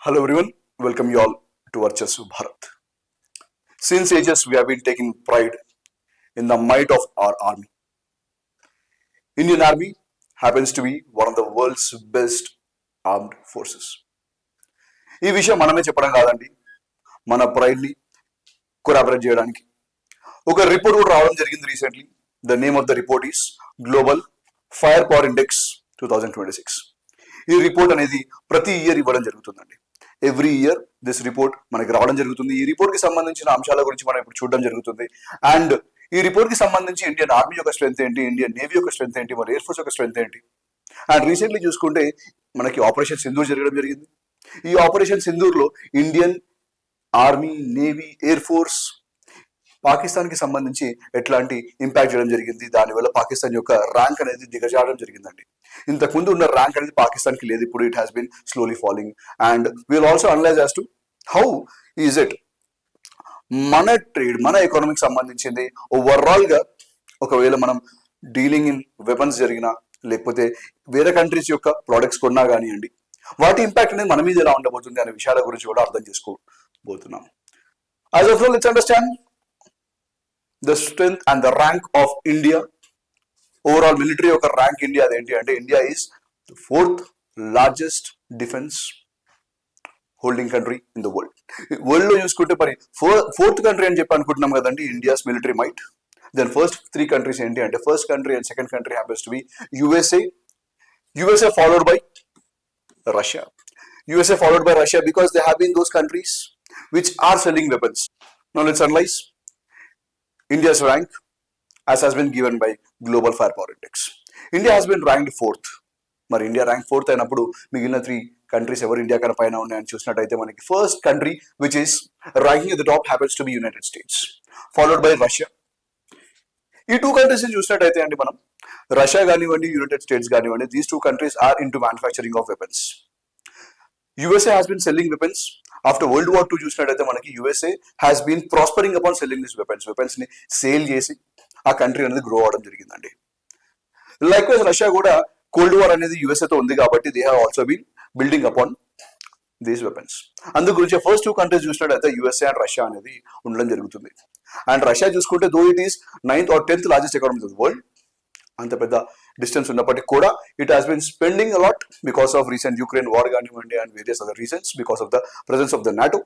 Hello everyone, welcome you all to Varchasu Bharat. Since ages we have been taking pride in the might of our army. Indian Army happens to be one of the world's best armed forces. ఈ విషయం మనమే చెప్పడం కాదండి, మన ప్రైడ్ని corroborate చేయడానికి ఒక report కూడా రావడం జరిగింది recently. The name of the report is global fire power index 2026. ఈ రిపోర్ట్ అనేది ప్రతి ఇయర్ ఇవ్వడం జరుగుతుందండి. ఎవ్రీ ఇయర్ దిస్ రిపోర్ట్ మనకి రావడం జరుగుతుంది. ఈ రిపోర్ట్ కి సంబంధించిన అంశాల గురించి మనం ఇప్పుడు చూడడం జరుగుతుంది. అండ్ ఈ రిపోర్ట్ కి సంబంధించి ఇండియన్ ఆర్మీ యొక్క స్ట్రెంత్ ఏంటి, ఇండియన్ నేవీ యొక్క స్ట్రెంత్ ఏంటి, మన ఎయిర్ ఫోర్స్ యొక్క స్ట్రెంత్ ఏంటి. అండ్ రీసెంట్లీ చూసుకుంటే మనకి ఆపరేషన్ సింధూర్ జరగడం జరిగింది. ఈ ఆపరేషన్ సింధూర్లో Indian army, navy, air force Pakistan కి సంబంధించి ఎట్లాంటి ఇంపాక్ట్ చేయడం జరిగింది. దానివల్ల పాకిస్తాన్ యొక్క ర్యాంక్ అనేది దిగజారడం జరిగిందండి. ఇంతకుముందు ఉన్న ర్యాంక్ అనేది పాకిస్తాన్ కి లేదు, ఇప్పుడు it has been slowly following. And we'll also analyse as to how is it మన ట్రేడ్, మన ఎకానమీకి సంబంధించింది ఓవరాల్ గా ఒకవేళ మనం డీలింగ్ ఇన్ వెపన్స్ జరిగినా లేకపోతే వేరే కంట్రీస్ యొక్క ప్రోడక్ట్స్ కొన్నా కానివ్వండి, వాటి ఇంపాక్ట్ అనేది మన మీద ఎలా ఉండబోతుంది అనే విషయాల గురించి కూడా అర్థం చేసుకోబోతున్నాం. As of now let's understand the strength and the rank of India. Overall military యొక్క ర్యాంక్ ఇండియా అదేంటి అంటే India is the 4th largest defence holding country in the world. World లో చూసుకుంటే మరి 4th కంట్రీ అని చెప్పి అనుకుంటున్నాం కదండి India's military might. Then first 3 countries ఏంటి అంటే first country and second country happens to be USA followed by Russia. USA followed by Russia because they have been those countries which are selling weapons. Now let's analyze India's rank as has been given by Global Firepower Index. India has been ranked 4th. మరి India rank 4th అయినప్పుడు మిగిలిన 3 countries ఎవరు India కన్నా పైన ఉన్నాయని చూసినట్టయితే మనకి first country which is ranking at the top happens to be United States followed by Russia. ఈ 2 కంట్రీస్ చూసినట్టయితే అండి మనం రష్యా కానివ్వండి, యునైటెడ్ స్టేట్స్ కానివ్వండి, these 2 countries are into manufacturing of weapons. USA has been selling weapons. After World War II చూసినట్టయితే మనకి USA has been prospering upon selling these weapons. Weapons ని sale చేసి ఆ కంట్రీ అనేది grow అవడం జరిగిందండి. Likewise Russia కూడా cold war అనేది USA తో ఉంది కాబట్టి they have also been building upon these weapons. అందు గురించి ఫస్ట్ 2 కంట్రీస్ చూసినట్టయితే USA అండ్ రష్యా అనేది ఉండడం జరుగుతుంది. అండ్ రష్యా చూసుకుంటే though it is 9th or 10th largest economy of the world, అంత పెద్ద డిస్టెన్స్ ఉన్నప్పటికీ కూడా it has been spending a lot because of recent Ukraine war కానివ్వండి and various other reasons because of the presence of the NATO.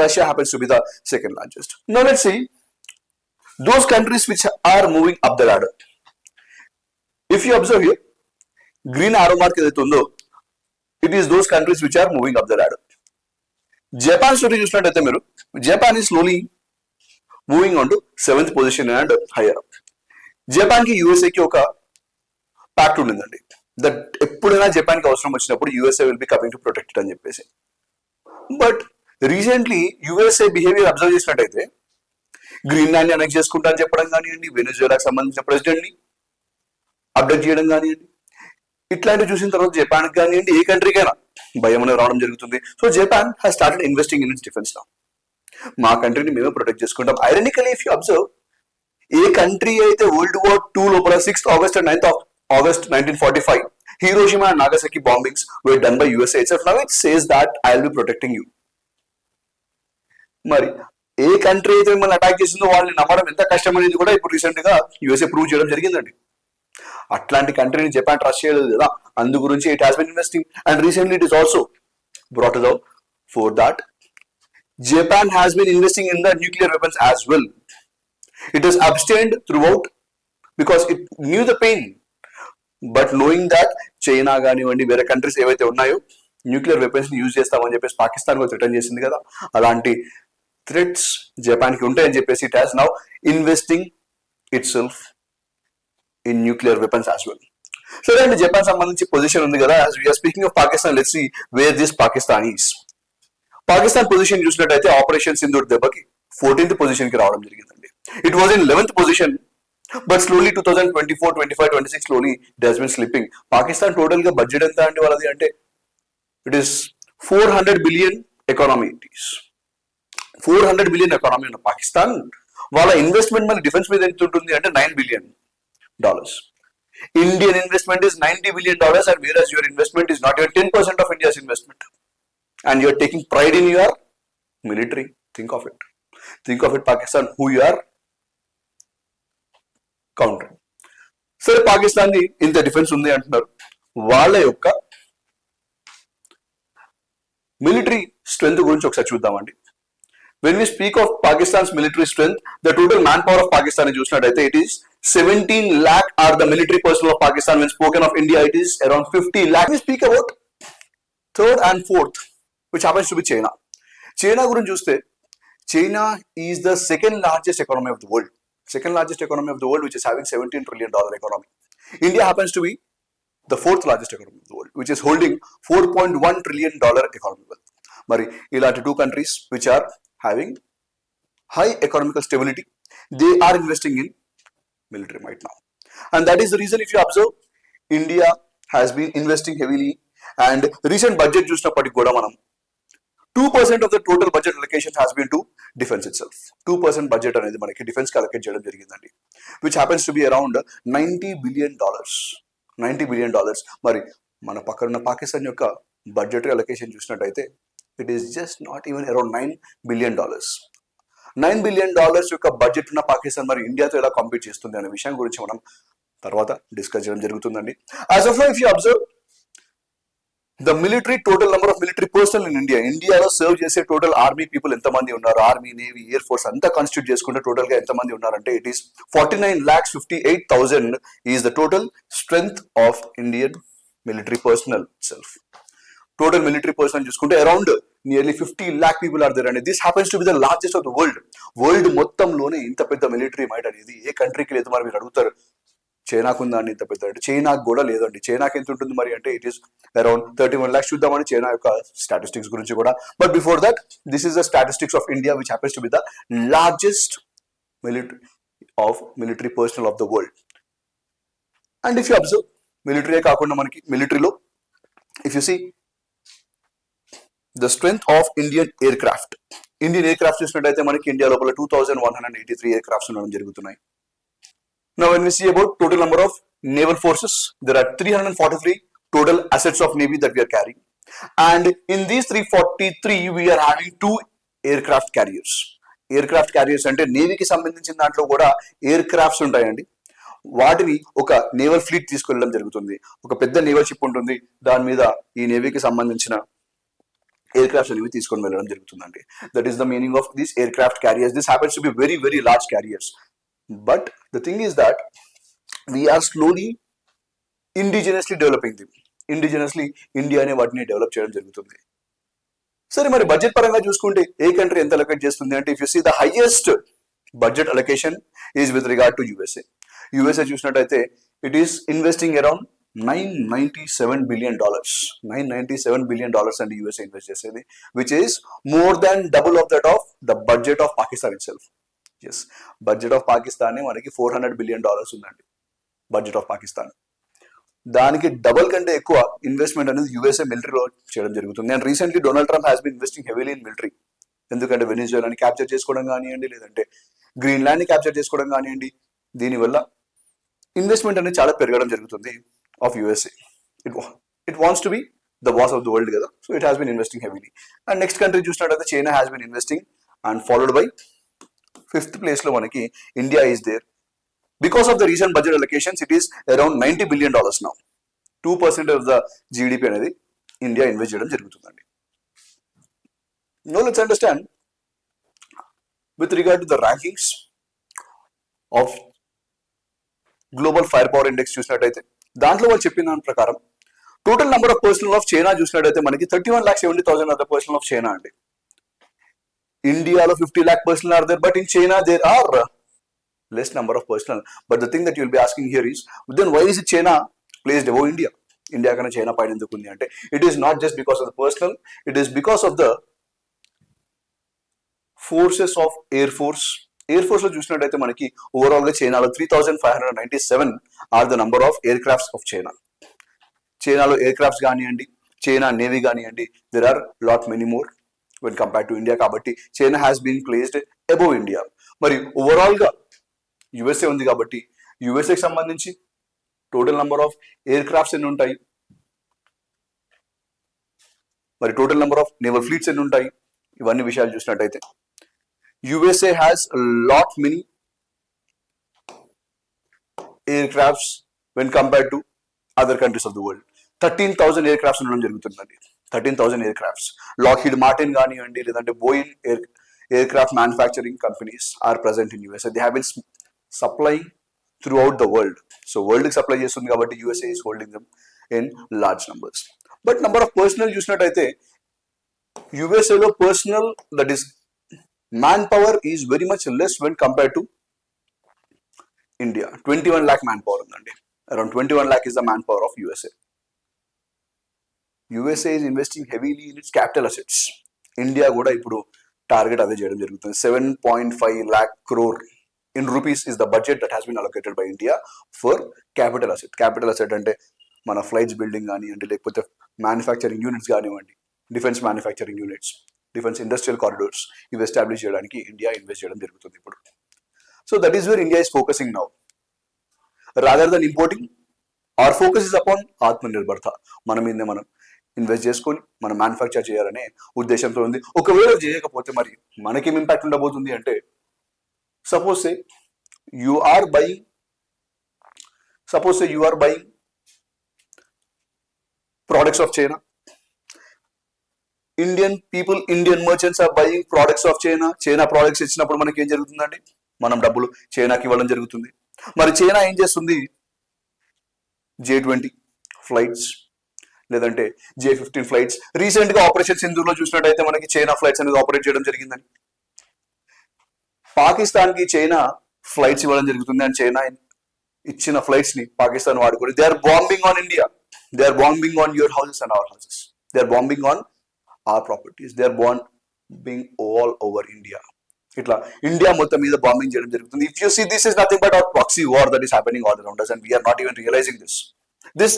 Russia happens to be the second largest. Now let's see those countries which are moving up the ladder. If you observe here, green arrow mark ఏదైతే ఉందో it is those countries which are moving up the ladder. Japan story చూసినట్టయితే మీరు Japan is slowly moving on to 7th position and higher up. Japan కి USA కి ఒక pact ఉండిందండి that ఎప్పుడైనా Japan కి అవసరం వచ్చినప్పుడు USA will be coming to protect అని చెప్పేసి. But recently USA behaviour observe చేసినట్టయితే గ్రీన్లాండ్ ని అనెక్స్ చేసుకుంటా అని చెప్పడం కానివ్వండి, వెనిజులాకి సంబంధించిన ప్రెసిడెంట్ ని అప్డేట్ చేయడం కానివ్వండి, ఇట్లాంటివి చూసిన తర్వాత జపాన్ కానివ్వండి ఏ కంట్రీకైనా భయం అనేది రావడం జరుగుతుంది. So Japan has started investing in its defence now. మా కంట్రీని మేమే ప్రొటెక్ట్ చేసుకుంటాం. ఐరనికలీ ఇఫ్ యూ అబ్జర్వ్ ఏ కంట్రీ అయితే World War II లోపల 6th August and 9th August 1945 Hiroshima and Nagasaki bombings were done by USA itself. Now it says that I will be protecting you. మరి ఏ country అయితే మిమ్మల్ని attack చేసిందో వాళ్ళని నమ్మడం ఎంత కష్టం అనేది కూడా ఇప్పుడు రీసెంట్ గా USA ప్రూవ్ చేయడం జరిగిందండి. అట్లాంటి కంట్రీని జపాన్ ట్రస్ట్ చేయలేదు కదా, అందు గురించి it has been investing. And recently it is also brought it out for that Japan has been investing in the nuclear weapons as well. It has abstained throughout because it knew the pain. But knowing that China కానివ్వండి వేరే countries ఏవైతే ఉన్నాయో nuclear weapons ని use చేస్తామని చెప్పేసి పాకిస్తాన్ కూడా threaten చేసింది కదా, అలాంటి థ్రెట్స్ జపాన్ కి ఉంటాయని చెప్పేసి it has now investing itself in nuclear weapons as well. సరే అండి, జపాన్ సంబంధించి పొజిషన్ ఉంది కదా. As we're speaking of Pakistan, let's see where this Pakistan is. Pakistan position చూసినట్టయితే ఆపరేషన్ సింధూర్ దెబ్బకి 14th పొజిషన్ కి రావడం జరిగిందండి. It was in 11th position, but slowly 2024, 25, 26 slowly it has been slipping. Pakistan total గా బడ్జెట్ ఎంత అండి వాళ్ళది అంటే it is 400 billion economy. It is 400 billion economy ఉన్న పాకిస్తాన్ వాళ్ళ ఇన్వెస్ట్మెంట్ మన డిఫెన్స్ మీద ఎంత ఉంటుంది అంటే $9 billion. Indian investment is $90 billion and whereas your investment is not even 10% of India's investment. and you're taking pride in your military. Think of it. Think of it, Pakistan, who you are countering. సరే, పాకిస్తాన్ ని ఇంత defence ఉంది అంటున్నారు. వాళ్ళ యొక్క military strength గురించి ఒకసారి చూద్దామండి. When we speak of Pakistan's military strength, the total manpower of Pakistan is చూసినట్టయితే it is 17 lakh are the military personnel of Pakistan. When spoken of India, it is around 50 lakh. We speak about third and fourth, which happens to be China. China గురించి చూస్తే China is the second largest economy of the world. Second largest economy of the world, which is having $17 trillion economy. India happens to be the fourth largest economy of the world, which is holding $4.1 trillion economy wealth. Mari ilaanti two countries which are having high economical stability, they are investing in military right now. And that is the reason, if you observe, India has been investing heavily, and recent budget చూసినప్పటికి కూడా మనం 2% of the total budget allocation has been to defense itself. 2% budget అనేది మనకి defence కి allocate చేయడం జరిగిందండి, which happens to be around $90 billion. $90 billion. మరి మన పక్కన పాకిస్తాన్ యొక్క బడ్జెటరీ అలొకేషన్ చూసినట్టయితే it is just not even around $9 billion. $9 billion యొక్క బడ్జెట్ ఉన్న పాకిస్తాన్ మరి ఇండియాతో ఎలా కాంపీట్ చేస్తుంది అనే విషయం గురించి మనం తర్వాత డిస్కస్ చేయడం జరుగుతుందండి. As of now, if you observe the military, total number of military personnel in India, ఇండియాలో సర్వ్ చేసే టోటల్ ఆర్మీ పీపుల్ ఎంతమంది ఉన్నారు, ఆర్మీ, నేవీ, ఎయిర్ ఫోర్స్ అంతా కాన్స్టిట్యూట్ చేసుకుంటే టోటల్ గా ఎంతమంది ఉన్నారంటే it is 49,58,000 is the total strength of Indian military personnel itself. Total military personnel చూసుకుంటే around nearly 50 lakh people are there, and this happens to be the largest of the world. World మొత్తంలోనే ఇంత పెద్ద military might అనేది ఏ కంట్రీకి లేదు. మరి మీరు అడుగుతారు చైనాకు ఉందా అండి ఇంత పెద్ద అంటే చైనాకు కూడా లేదండి. చైనాకి ఎంత ఉంటుంది మరి అంటే ఇట్ ఈస్ అరౌండ్ 31 lakhs. చూద్దామని చైనా యొక్క స్టాటిస్టిక్స్ గురించి కూడా. But before that, this is the statistics of India which happens to be the largest military personnel of the world. And if you observe, military కాకుండా మనకి మిలిటరీలో if you see the strength of Indian aircraft చూసినట్టయితే మనకి India లోపల 2183 aircrafts ఉండడం జరుగుతున్నాయి. Now when we see about total number of naval forces, there are 343 total assets of navy that we are carrying, and in these 343 we are having 2 aircraft carriers. Aircraft carriers అంటే నేవీకి సంబంధించిన దాంట్లో కూడా air crafts ఉంటాయండి. వాటిని ఒక naval fleet తీసుకెళ్ళడం జరుగుతుంది. ఒక పెద్ద నేవల్ షిప్ ఉంటుంది, దాని మీద ఈ నేవీకి సంబంధించిన ఎయిర్ క్రాఫ్ట్స్ అనేవి తీసుకొని వెళ్ళడం జరుగుతుందండి. That is the meaning of these aircraft carriers. This happens to be very very large carriers. But the thing is that we are slowly indigenously developing them. Indigenously ఇండియానే వాటిని డెవలప్ చేయడం జరుగుతుంది. సరే, మరి బడ్జెట్ పరంగా చూసుకుంటే ఏ కంట్రీ ఎంత allocate చేస్తుంది అంటే if you see the highest budget allocation is with regard to USA. USA చూసినట్టయితే it is investing around $997 billion. $997 billion and USA invest చేసేది, which is more than double of that of the budget of Pakistan itself. Yes, budget of Pakistan మనకి $400 billion ఉందండి. Budget of Pakistan దానికి double కంటే ఎక్కువ investment అనేది USA మిలిటరీలో చేయడం జరుగుతుంది. And recently Donald Trump has been investing heavily in military. ఎందుకంటే వెనిజులాని క్యాప్చర్ చేసుకోవడం కానివ్వండి, లేదంటే గ్రీన్లాండ్ ని క్యాప్చర్ చేసుకోవడం కానివ్వండి, దీనివల్ల ఇన్వెస్ట్మెంట్ అనేది చాలా పెరగడం జరుగుతుంది of USA. It wants to be the boss of the world together, so it has been investing heavily. And next country చూసినట్టయితే China has been investing, and followed by 5th place లో మనకి India is there. Because of the recent budget allocations, it is around $90 billion now. 2% of the GDP అనేది India invest చేయడం జరుగుతుందండి. Now let's understand with regard to the rankings of global firepower index చూసినట్టయితే దాంట్లో వాళ్ళు చెప్పిన దాని ప్రకారం total number of personnel of China చూసినట్టయితే మనకి 31,70,000 are the personnel of China అండి. ఇండియాలో 50 lakh personnel are there, but in China there are less number of personnel. But the thing that you will be asking here is, then why is it China placed above India? India kana China pine enduku undi ante it is not just because of the personnel, it is because of the forces of air force. Air force లో చూసినట్టయితే మనకి overall గా చైనాలో 3,597 are the number of aircrafts of China. చైనాలో aircrafts కానివ్వండి, China navy కానివ్వండి, there are lot many more when compare to India. కాబట్టి China has been placed above India. మరి ఓవరాల్ గా యుఎస్ఏ ఉంది కాబట్టి యుఎస్ఏకి సంబంధించి total number of aircrafts ఎన్ని ఉంటాయి? మరి total number of naval fleets ఎన్ని ఉంటాయి? ఇవన్నీ విషయాలు చూసినట్టయితే USA has lot many aircrafts when compared to other countries of the world. 13,000 aircrafts ఉండడం జరుగుతుందండి. 13,000 aircrafts. లాక్హీడ్ మార్టిన్ కానివ్వండి, లేదంటే Boeing aircraft manufacturing companies are present in USA. They have been supplying throughout the world. So world కి supply చేస్తుంది కాబట్టి USA is holding them in large numbers. But number of personnel చూసినట్టయితే యుఎస్ఏలో personnel that is manpower is very much less when compare to India. 21 lakh manpower ఉందండి. Around 21 lakh is the manpower of USA. USA is investing heavily in its capital assets. India కూడా ఇప్పుడు target అదే చేయడం జరుగుతుంది. 7.5 lakh crore in rupees is the budget that has been allocated by India for capital asset. Capital asset అంటే మన flights building కానివ్వండి, లేకపోతే manufacturing units కానివ్వండి, defence manufacturing units, defence industrial corridors ఇవి ఎస్టాబ్లిష్ చేయడానికి ఇండియా ఇన్వెస్ట్ చేయడం జరుగుతుంది ఇప్పుడు. So that is where India is focusing now. Rather than importing, our focus is upon ఆత్మనిర్భరత. మన మీదనే మనం ఇన్వెస్ట్ చేసుకొని మనం మ్యానుఫ్యాక్చర్ చేయాలనే ఉద్దేశంతో ఉంది. ఒకవేళ చేయకపోతే మరి మనకేం ఇంపాక్ట్ ఉండబోతుంది అంటే, suppose say you are buying products of China. Indian people, Indian merchants are buying products of China. China products ఇచ్చినప్పుడు మనకి ఏం జరుగుతుందండి? మనం డబ్బులు చైనాకి ఇవ్వడం జరుగుతుంది. మరి చైనా ఏం చేస్తుంది? J20 ఫ్లైట్స్ లేదంటే J15 ఫ్లైట్స్. రీసెంట్ గా ఆపరేషన్ సింధూర్లో చూసినట్టయితే మనకి చైనా ఫ్లైట్స్ అనేది ఆపరేట్ చేయడం జరిగిందని. పాకిస్తాన్ కి చైనా ఫ్లైట్స్ ఇవ్వడం జరుగుతుంది. అండ్ చైనా ఇచ్చిన ఫ్లైట్స్ ని పాకిస్తాన్ వాడుకొని they are bombing on India. They are bombing on your houses and our houses. They are bombing on our properties. They are bombing all over India. ఇట్లా India మొత్తం మీద bombing చేయడం జరుగుతుంది. If you see, this is nothing but our proxy war that is happening all around us and we are not even realizing this. This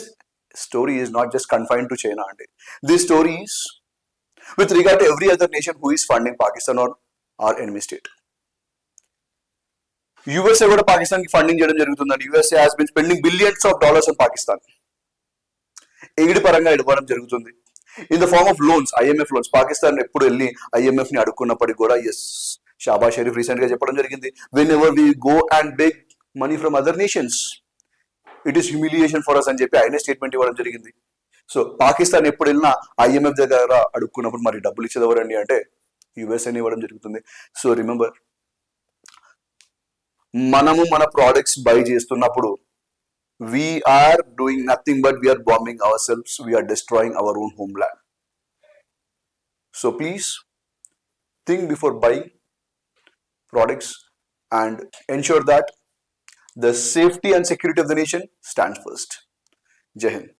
story is not just confined to China. This story is with regard to every other nation who is funding Pakistan or our enemy state. USA కూడా పాకిస్తాన్ కి funding చేయడం జరుగుతుందండి. USA has been spending billions of dollars on Pakistan. Aid పరంగా ఇవ్వడం జరుగుతుంది in the form of loans, IMF loans. Pakistan ఎప్పుడు వెళ్ళి IMF ని అడుక్కున్నప్పటికీ కూడా షాబాజ్ షరీఫ్ రీసెంట్ గా చెప్పడం జరిగింది, whenever we go and beg money from other nations it is humiliation for us అని చెప్పి ఆయనే స్టేట్మెంట్ ఇవ్వడం జరిగింది. సో పాకిస్తాన్ ఎప్పుడు వెళ్ళినా IMF దగ్గర అడుక్కున్నప్పుడు మరి డబ్బులు ఇచ్చేది ఎవరండి అంటే USA ఇవ్వడం జరుగుతుంది. సో రిమెంబర్, మనము మన ప్రోడక్ట్స్ బై చేస్తున్నప్పుడు we are doing nothing but we are bombing ourselves, we are destroying our own homeland. So please think before buying products and ensure that the safety and security of the nation stands first. Jai Hind.